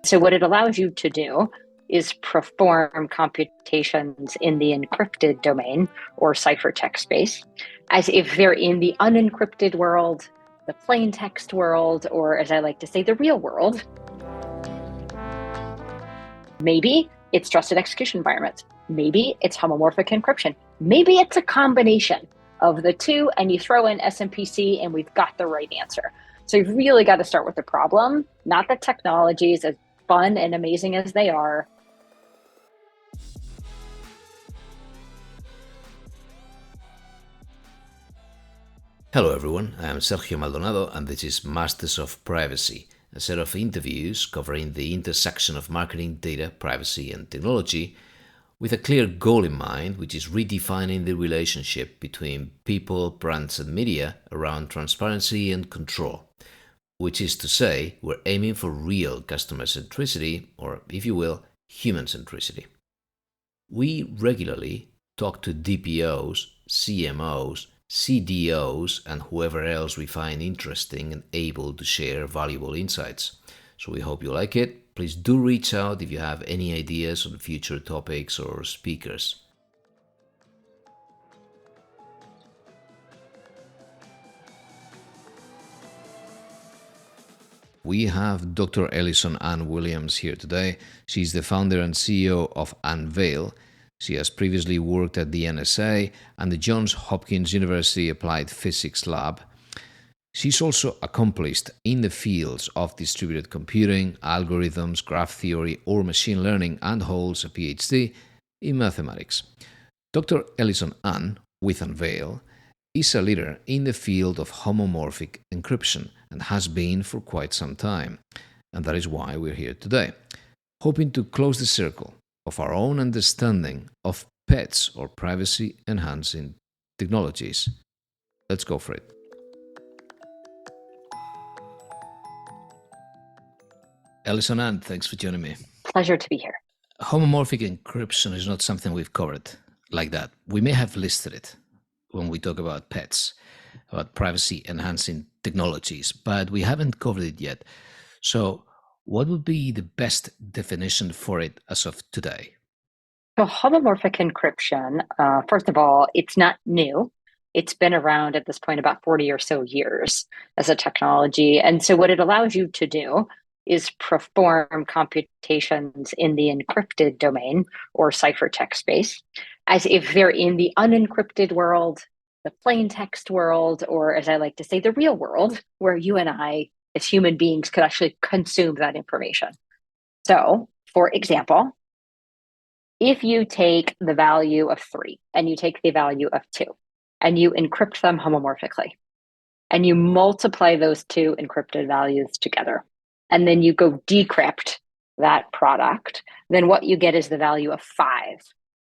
So what it allows you to do is perform computations in the encrypted domain or ciphertext space as if they're in the unencrypted world, the plain text world, or as I like to say, the real world. Maybe it's trusted execution environments. Maybe it's homomorphic encryption. Maybe it's a combination of the two, and you throw in SMPC and we've got the right answer. So you've really got to start with the problem, not the technologies, as fun and amazing as they are. Hello everyone, I am Sergio Maldonado and this is Masters of Privacy, a set of interviews covering the intersection of marketing, data, privacy and technology with a clear goal in mind, which is redefining the relationship between people, brands and media around transparency and control. Which is to say, we're aiming for real customer centricity, or if you will, human centricity. We regularly talk to DPOs, CMOs, CDOs and whoever else we find interesting and able to share valuable insights. So we hope you like it. Please do reach out if you have any ideas on future topics or speakers. We have Dr. Ellison Anne Williams here today. She's the founder and CEO of Enveil. She has previously worked at the NSA and the Johns Hopkins University Applied Physics Lab. She's also accomplished in the fields of distributed computing, algorithms, graph theory, or machine learning, and holds a Ph.D. in mathematics. Dr. Ellison Anne, with Enveil, is a leader in the field of homomorphic encryption and has been for quite some time. And that is why we're here today, hoping to close the circle of our own understanding of PETs, or privacy-enhancing technologies. Let's go for it. Ellison Anne, thanks for joining me. Pleasure to be here. Homomorphic encryption is not something we've covered like that. We may have listed it when we talk about PETs, about privacy-enhancing technologies, but we haven't covered it yet. So what would be the best definition for it as of today? So homomorphic encryption, first of all, it's not new. It's been around at this point about 40 or so years as a technology. And so what it allows you to do is perform computations in the encrypted domain or ciphertext space as if they're in the unencrypted world, the plain text world, or as I like to say, the real world, where you and I as human beings could actually consume that information. So, for example, if you take the value of 3 and you take the value of 2 and you encrypt them homomorphically and you multiply those two encrypted values together and then you go decrypt that product, then what you get is the value of 5.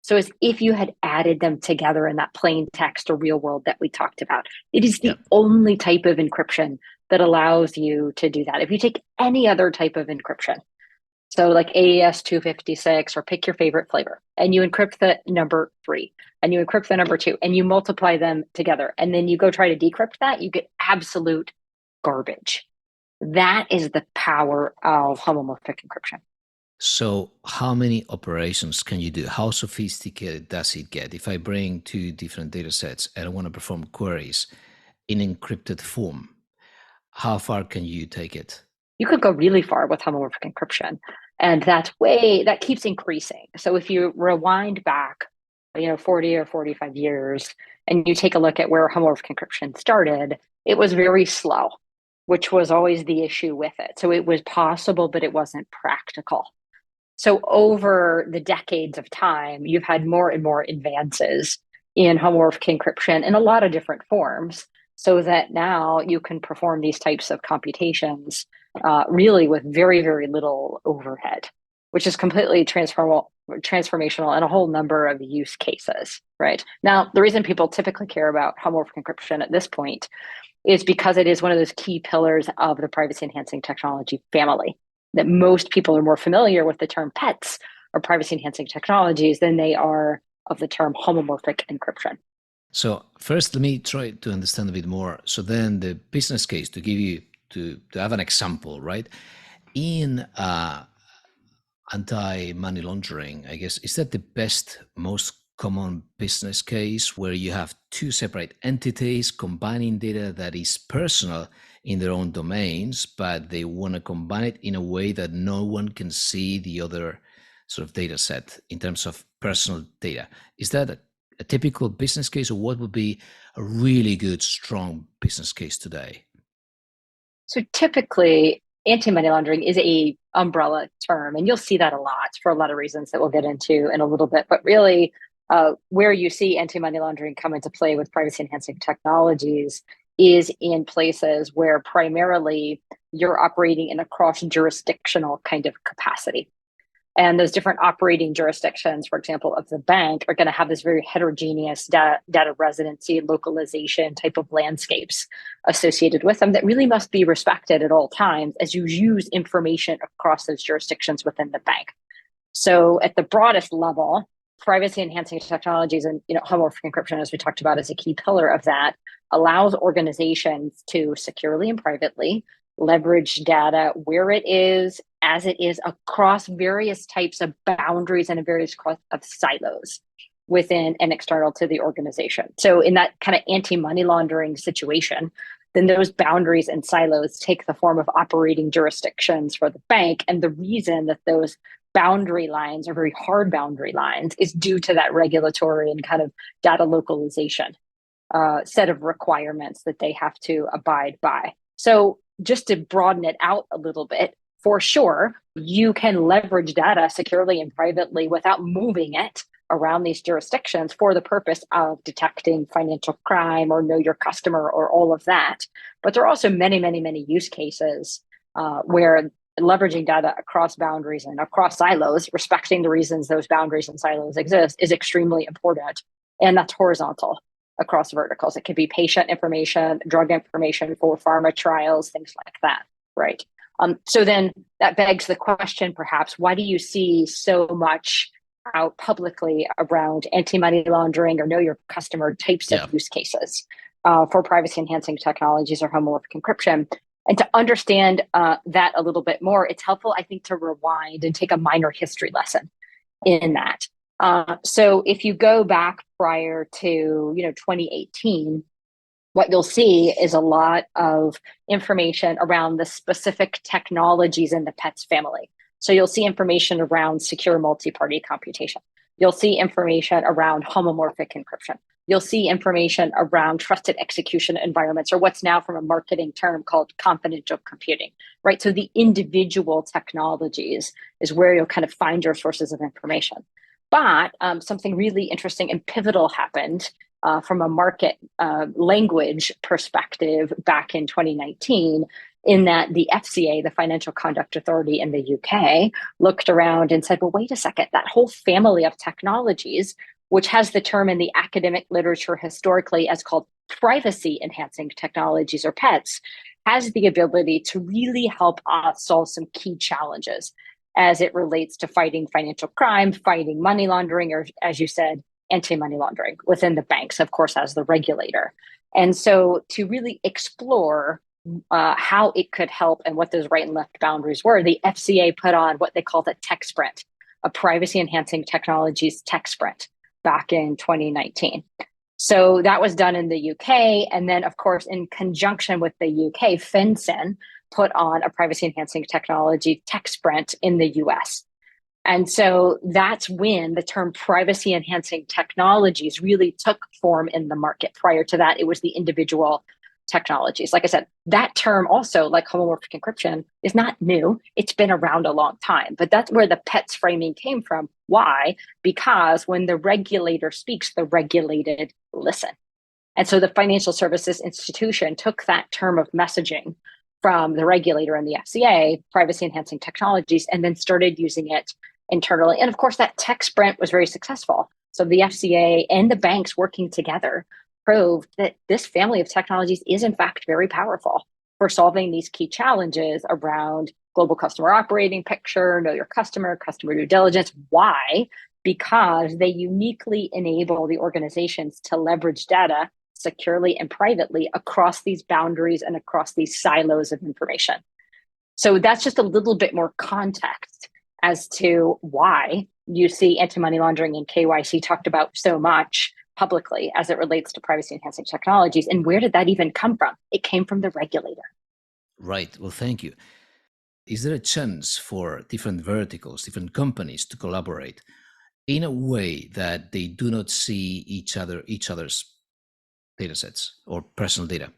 So as if you had added them together in that plain text or real world that we talked about. It is the only type of encryption that allows you to do that. If you take any other type of encryption, so like AES 256 or pick your favorite flavor, and you encrypt the number 3 and you encrypt the number 2 and you multiply them together and then you go try to decrypt that, you get absolute garbage. That is the power of homomorphic encryption. So how many operations can you do? How sophisticated does it get? If I bring 2 different data sets and I want to perform queries in encrypted form, how far can you take it? You could go really far with homomorphic encryption, and that keeps increasing. So if you rewind back, 40 or 45 years, and you take a look at where homomorphic encryption started, it was very slow, which was always the issue with it. So it was possible, but it wasn't practical. So over the decades of time, you've had more and more advances in homomorphic encryption in a lot of different forms, so that now you can perform these types of computations really with very, very little overhead, which is completely transformational in a whole number of use cases, right? Now, the reason people typically care about homomorphic encryption at this point is because it is one of those key pillars of the privacy-enhancing technology family, that most people are more familiar with the term PETs, or privacy-enhancing technologies, than they are of the term homomorphic encryption. So first, let me try to understand a bit more. So then the business case, to give you, to have an example, right? In anti-money laundering, I guess, is that the best, most common business case where you have two separate entities combining data that is personal in their own domains, but they want to combine it in a way that no one can see the other sort of data set in terms of personal data? Is that a typical business case, or what would be a really good, strong business case today? So typically, anti-money laundering is a umbrella term, and you'll see that a lot for a lot of reasons that we'll get into in a little bit. But really, where you see anti-money laundering come into play with privacy-enhancing technologies is in places where primarily you're operating in a cross-jurisdictional kind of capacity. And those different operating jurisdictions, for example, of the bank, are going to have this very heterogeneous data residency, localization type of landscapes associated with them that really must be respected at all times as you use information across those jurisdictions within the bank. So at the broadest level, privacy enhancing technologies and homomorphic encryption, as we talked about, is a key pillar of that, allows organizations to securely and privately leverage data where it is, as it is, across various types of boundaries and various cross of silos within and external to the organization. So in that kind of anti-money laundering situation, then those boundaries and silos take the form of operating jurisdictions for the bank. And the reason that those boundary lines are very hard boundary lines is due to that regulatory and kind of data localization set of requirements that they have to abide by. So just to broaden it out a little bit, for sure, you can leverage data securely and privately without moving it around these jurisdictions for the purpose of detecting financial crime or know your customer or all of that. But there are also many, many, many use cases where leveraging data across boundaries and across silos, respecting the reasons those boundaries and silos exist, is extremely important. And that's horizontal across verticals. It could be patient information, drug information for pharma trials, things like that, right? So then that begs the question, perhaps, why do you see so much out publicly around anti-money laundering or know your customer types of use cases for privacy enhancing technologies or homomorphic encryption? And to understand that a little bit more, it's helpful, I think, to rewind and take a minor history lesson in that. So if you go back prior to 2018, what you'll see is a lot of information around the specific technologies in the PETS family. So you'll see information around secure multi-party computation. You'll see information around homomorphic encryption. You'll see information around trusted execution environments, or what's now from a marketing term called confidential computing, right? So the individual technologies is where you'll kind of find your sources of information. But something really interesting and pivotal happened from a market language perspective back in 2019, in that the FCA, the Financial Conduct Authority in the UK, looked around and said, well, wait a second, that whole family of technologies, which has the term in the academic literature historically as called privacy enhancing technologies or PETs, has the ability to really help us solve some key challenges as it relates to fighting financial crime, fighting money laundering, or as you said, anti-money laundering within the banks, of course, as the regulator. And so to really explore how it could help and what those right and left boundaries were, the FCA put on what they called a tech sprint, a privacy enhancing technologies tech sprint back in 2019. So that was done in the UK. And then, of course, in conjunction with the UK, FinCEN put on a privacy enhancing technology tech sprint in the US. And so that's when the term privacy enhancing technologies really took form in the market. Prior to that, it was the individual technologies. Like I said, that term also, like homomorphic encryption, is not new. It's been around a long time, but that's where the PETS framing came from. Why? Because when the regulator speaks, the regulated listen. And so the financial services institution took that term of messaging from the regulator and the FCA, privacy enhancing technologies, and then started using it internally. And of course, that tech sprint was very successful. So the FCA and the banks working together proved that this family of technologies is in fact very powerful for solving these key challenges around global customer operating picture, know your customer, customer due diligence. Why? Because they uniquely enable the organizations to leverage data securely and privately across these boundaries and across these silos of information. So that's just a little bit more context as to why you see anti-money laundering and KYC talked about so much publicly as it relates to privacy enhancing technologies. And where did that even come from? It came from the regulator. Right. Well, thank you. Is there a chance for different verticals, different companies to collaborate in a way that they do not see each other's data sets or personal data?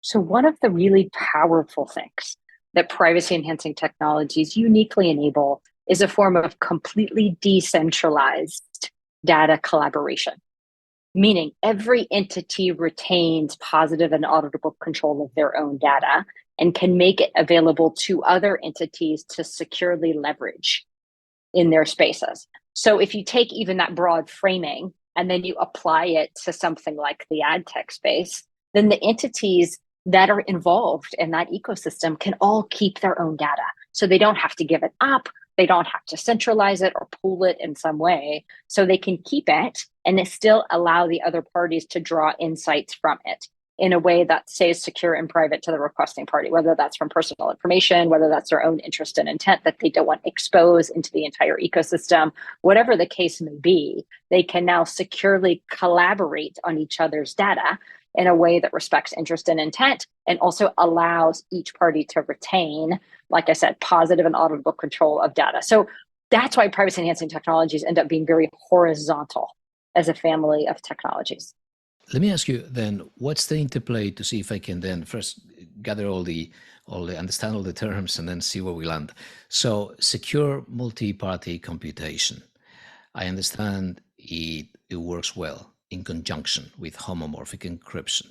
So one of the really powerful things that privacy enhancing technologies uniquely enable is a form of completely decentralized data collaboration, meaning every entity retains positive and auditable control of their own data and can make it available to other entities to securely leverage in their spaces. So if you take even that broad framing and then you apply it to something like the ad tech space, then the entities that are involved in that ecosystem can all keep their own data. So they don't have to give it up. They don't have to centralize it or pool it in some way. So they can keep it and it still allow the other parties to draw insights from it in a way that stays secure and private to the requesting party, whether that's from personal information, whether that's their own interest and intent that they don't want to expose into the entire ecosystem, whatever the case may be, they can now securely collaborate on each other's data in a way that respects interest and intent and also allows each party to retain, like I said, positive and auditable control of data. So that's why privacy enhancing technologies end up being very horizontal as a family of technologies. Let me ask you then, what's the interplay to see if I can then first gather understand all the terms and then see where we land. So secure multi-party computation. I understand it works well in conjunction with homomorphic encryption.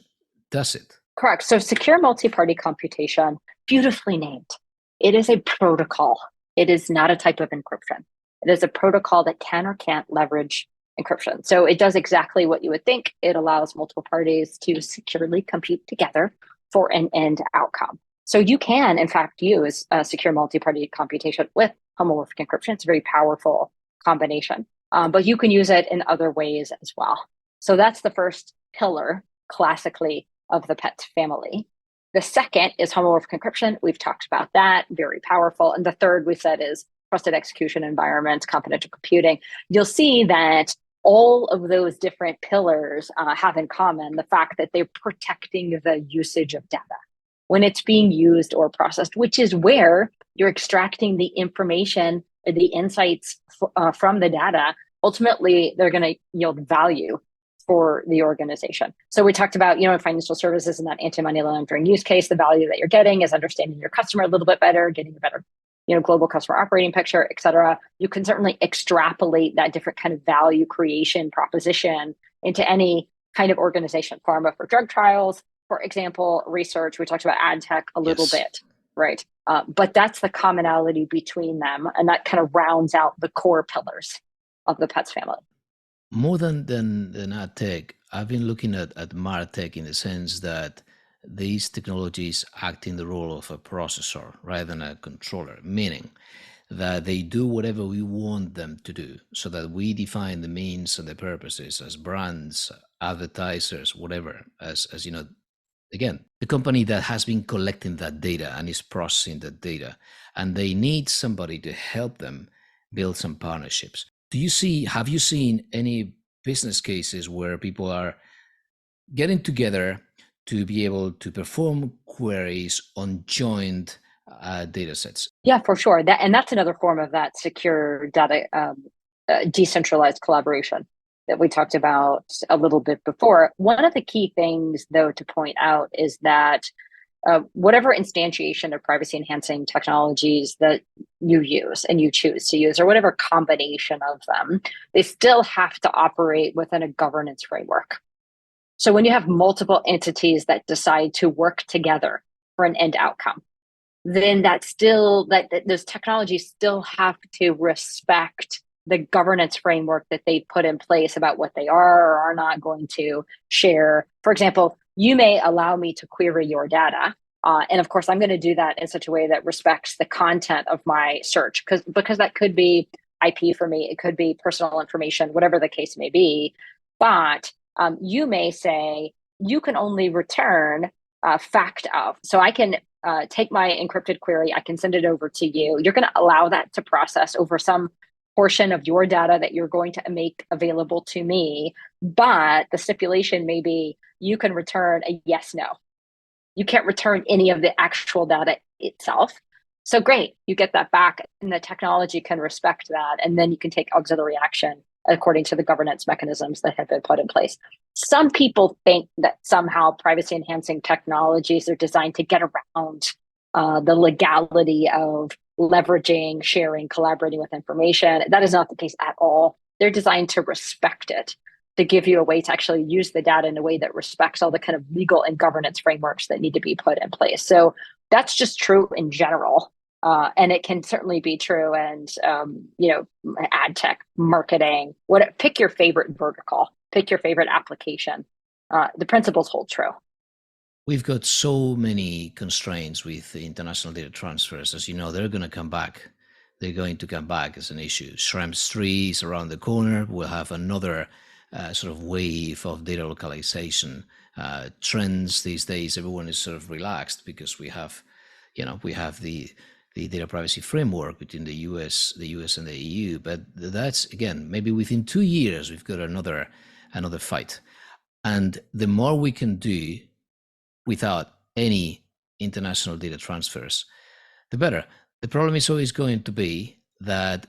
Does it? Correct. So secure multi-party computation, beautifully named. It is a protocol. It is not a type of encryption. It is a protocol that can or can't leverage encryption. So it does exactly what you would think. It allows multiple parties to securely compute together for an end outcome. So you can, in fact, use secure multi-party computation with homomorphic encryption. It's a very powerful combination, but you can use it in other ways as well. So that's the first pillar, classically, of the PET family. The second is homomorphic encryption. We've talked about that, very powerful. And the third we said is trusted execution environments, confidential computing. You'll see that all of those different pillars have in common the fact that they're protecting the usage of data when it's being used or processed, which is where you're extracting the information, the insights from the data. Ultimately, they're going to yield value for the organization. So we talked about, in financial services and that anti-money laundering use case, the value that you're getting is understanding your customer a little bit better, getting a better global customer operating picture, et cetera. You can certainly extrapolate that different kind of value creation proposition into any kind of organization. Pharma for drug trials, for example, research. We talked about ad tech a little bit, right? But that's the commonality between them. And that kind of rounds out the core pillars of the PETS family. More than ad tech, I've been looking at martech in the sense that these technologies act in the role of a processor rather than a controller, meaning that they do whatever we want them to do, so that we define the means and the purposes as brands, advertisers, whatever, as again, the company that has been collecting that data and is processing that data, and they need somebody to help them build some partnerships. Have you seen any business cases where people are getting together to be able to perform queries on joint data sets? Yeah, for sure. That's another form of that secure data, decentralized collaboration that we talked about a little bit before. One of the key things, though, to point out is that whatever instantiation of privacy enhancing technologies that you use and you choose to use, or whatever combination of them, they still have to operate within a governance framework. So when you have multiple entities that decide to work together for an end outcome, then those technologies still have to respect the governance framework that they put in place about what they are or are not going to share. For example, you may allow me to query your data. And of course, I'm going to do that in such a way that respects the content of my search, because that could be IP for me. It could be personal information, whatever the case may be. But you may say, you can only return fact of. So I can take my encrypted query, I can send it over to you. You're going to allow that to process over some portion of your data that you're going to make available to me. But the stipulation may be you can return a yes, no. You can't return any of the actual data itself. So great, you get that back, and the technology can respect that, and then you can take auxiliary action according to the governance mechanisms that have been put in place. Some people think that somehow privacy enhancing technologies are designed to get around the legality of leveraging, sharing, collaborating with information. That is not the case at all. They're designed to respect it, to give you a way to actually use the data in a way that respects all the kind of legal and governance frameworks that need to be put in place. So that's just true in general. And it can certainly be true. And, ad tech, marketing, pick your favorite vertical, pick your favorite application. The principles hold true. We've got so many constraints with the international data transfers. As you know, they're going to come back. They're going to come back as an issue. Schrems 3 is around the corner. We'll have another sort of wave of data localization trends these days. Everyone is sort of relaxed because we have the data privacy framework between the US and the EU. But that's, again, maybe within 2 years, we've got another fight. And the more we can do without any international data transfers, the better. The problem is always going to be that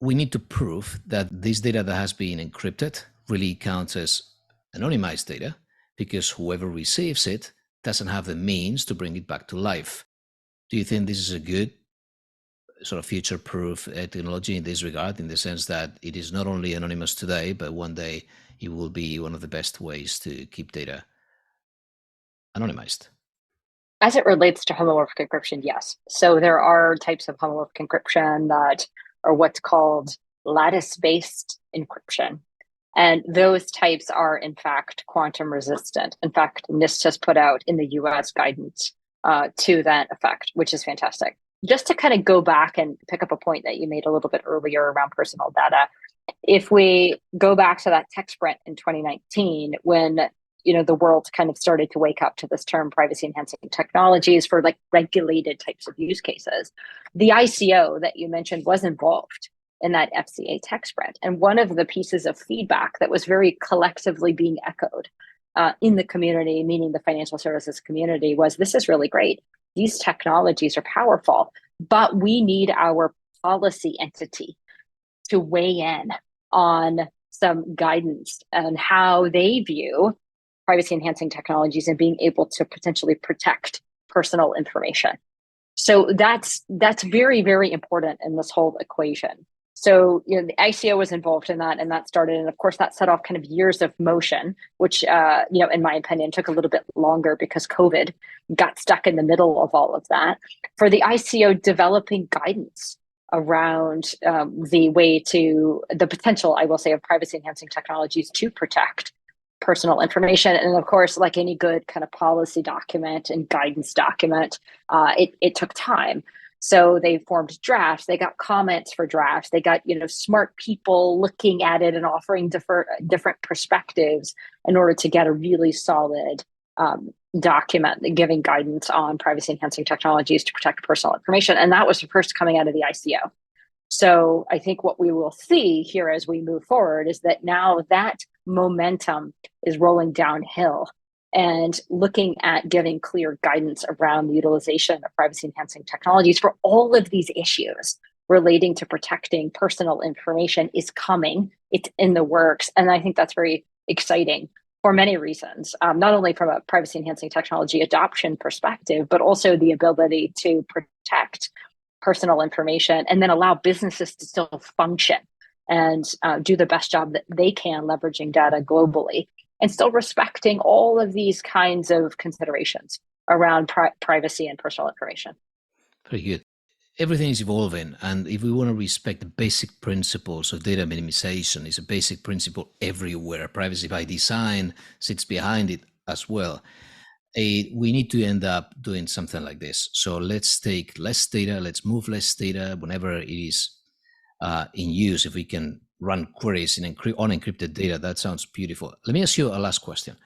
we need to prove that this data that has been encrypted really counts as anonymized data, because whoever receives it doesn't have the means to bring it back to life. Do you think this is a good sort of future-proof technology in this regard, in the sense that it is not only anonymous today, but one day it will be one of the best ways to keep data anonymized? As it relates to homomorphic encryption, yes. So there are types of homomorphic encryption that are what's called lattice-based encryption. And those types are, in fact, quantum resistant. In fact, NIST has put out in the US guidance to that effect, which is fantastic. Just to kind of go back and pick up a point that you made a little bit earlier around personal data, if we go back to that tech sprint in 2019, when the world kind of started to wake up to this term privacy enhancing technologies for like regulated types of use cases, the ICO that you mentioned was involved in that FCA tech sprint. And one of the pieces of feedback that was very collectively being echoed in the community, meaning the financial services community, was this is really great. These technologies are powerful, but we need our policy entity to weigh in on some guidance on how they view privacy enhancing technologies and being able to potentially protect personal information. So that's very, very important in this whole equation. So, the ICO was involved in that, and that started, and of course that set off kind of years of motion, which, in my opinion, took a little bit longer because COVID got stuck in the middle of all of that. For the ICO developing guidance around the potential, I will say, of privacy enhancing technologies to protect personal information. And of course, like any good kind of policy document and guidance document, it took time. So they formed drafts, they got comments for drafts, they got, smart people looking at it and offering different perspectives in order to get a really solid document giving guidance on privacy enhancing technologies to protect personal information. And that was the first coming out of the ICO. So I think what we will see here as we move forward is that now that momentum is rolling downhill and looking at giving clear guidance around the utilization of privacy enhancing technologies for all of these issues relating to protecting personal information is coming. It's in the works. And I think that's very exciting for many reasons, not only from a privacy enhancing technology adoption perspective, but also the ability to protect personal information and then allow businesses to still function and do the best job that they can leveraging data globally and still respecting all of these kinds of considerations around privacy and personal information. Very good. Everything is evolving, and if we want to respect the basic principles of data minimization, it's a basic principle everywhere. Privacy by design sits behind it as well. We need to end up doing something like this. So let's take less data, let's move less data whenever it is in use. If we can run queries in unencrypted data, that sounds beautiful. Let me ask you a last question.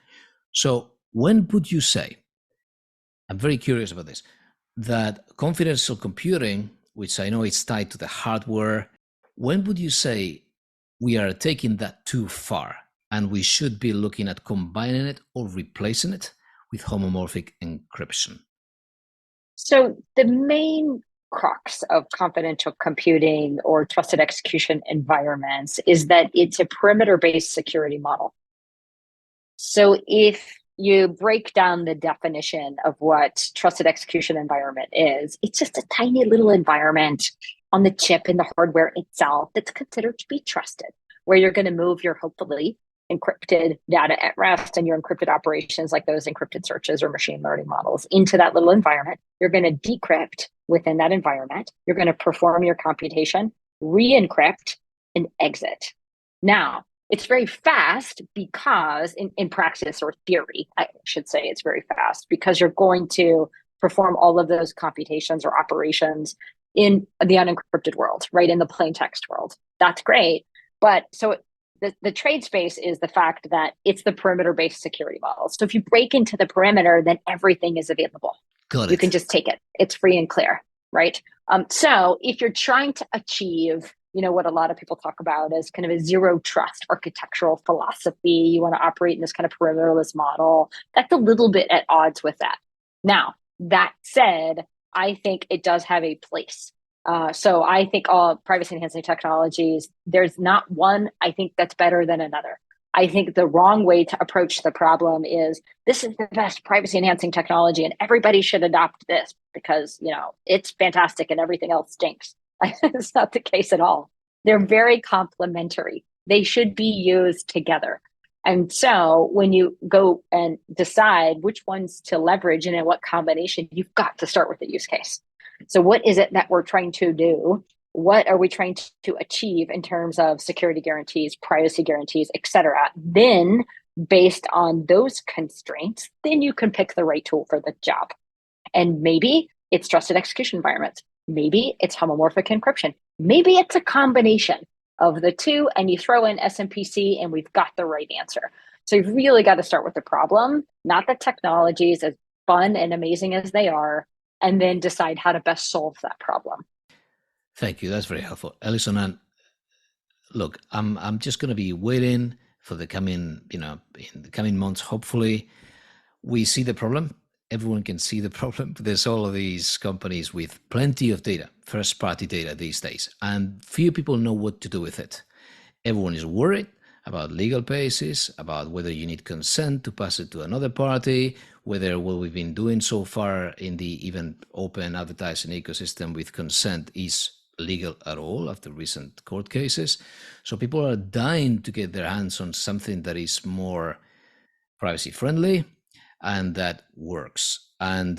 So when would you say I'm very curious about this. That confidential computing, which I know is tied to the hardware, when would you say we are taking that too far and we should be looking at combining it or replacing it with homomorphic encryption? So the main crux of confidential computing or trusted execution environments is that it's a perimeter-based security model. So if you break down the definition of what trusted execution environment is, it's just a tiny little environment on the chip in the hardware itself that's considered to be trusted, where you're going to move your hopefully encrypted data at rest and your encrypted operations like those encrypted searches or machine learning models into that little environment. You're going to decrypt within that environment. You're going to perform your computation, re-encrypt, and exit. Now, it's very fast because in practice or theory, I should say it's very fast because you're going to perform all of those computations or operations in the unencrypted world, right? In the plain text world. That's great. But so the trade space is the fact that it's the perimeter-based security model. So if you break into the perimeter, then everything is available. Got it. You can just take it. It's free and clear, right? So if you're trying to achieve, what a lot of people talk about as kind of a zero trust architectural philosophy, you want to operate in this kind of perimeterless model, that's a little bit at odds with that. Now, that said, I think it does have a place. So I think all privacy enhancing technologies, there's not one I think that's better than another. I think the wrong way to approach the problem is this is the best privacy enhancing technology and everybody should adopt this because, it's fantastic and everything else stinks. It's not the case at all. They're very complementary. They should be used together. And so when you go and decide which ones to leverage and in what combination, you've got to start with the use case. So what is it that we're trying to do? What are we trying to achieve in terms of security guarantees, privacy guarantees, et cetera? Then based on those constraints, then you can pick the right tool for the job. And maybe it's trusted execution environments. Maybe it's homomorphic encryption. Maybe it's a combination of the two and you throw in SMPC and we've got the right answer. So you've really got to start with the problem, not the technologies, as fun and amazing as they are, and then decide how to best solve that problem. Thank you. That's very helpful. Ellison Anne, look, I'm just going to be waiting for the coming, in the coming months, hopefully we see the problem. Everyone can see the problem. There's all of these companies with plenty of data, first-party data these days, and few people know what to do with it. Everyone is worried about legal basis, about whether you need consent to pass it to another party, whether what we've been doing so far in the even open advertising ecosystem with consent is legal at all after recent court cases. So people are dying to get their hands on something that is more privacy friendly and that works. And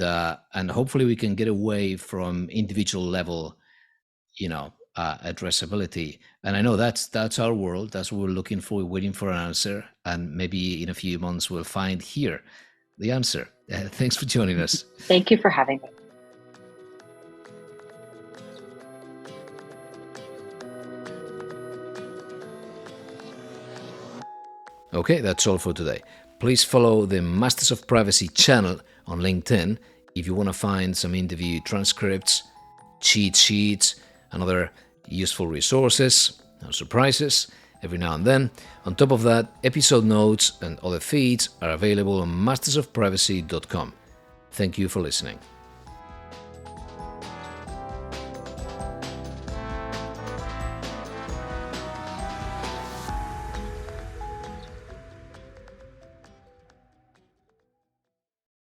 hopefully we can get away from individual level, addressability. And I know that's our world. That's what we're looking for, waiting for an answer. And maybe in a few months we'll find here the answer. Thanks for joining us. Thank you for having me. Okay, that's all for today. Please follow the Masters of Privacy channel on LinkedIn if you want to find some interview transcripts, cheat sheets, and other useful resources and surprises every now and then. On top of that, episode notes and other feeds are available on mastersofprivacy.com. Thank you for listening.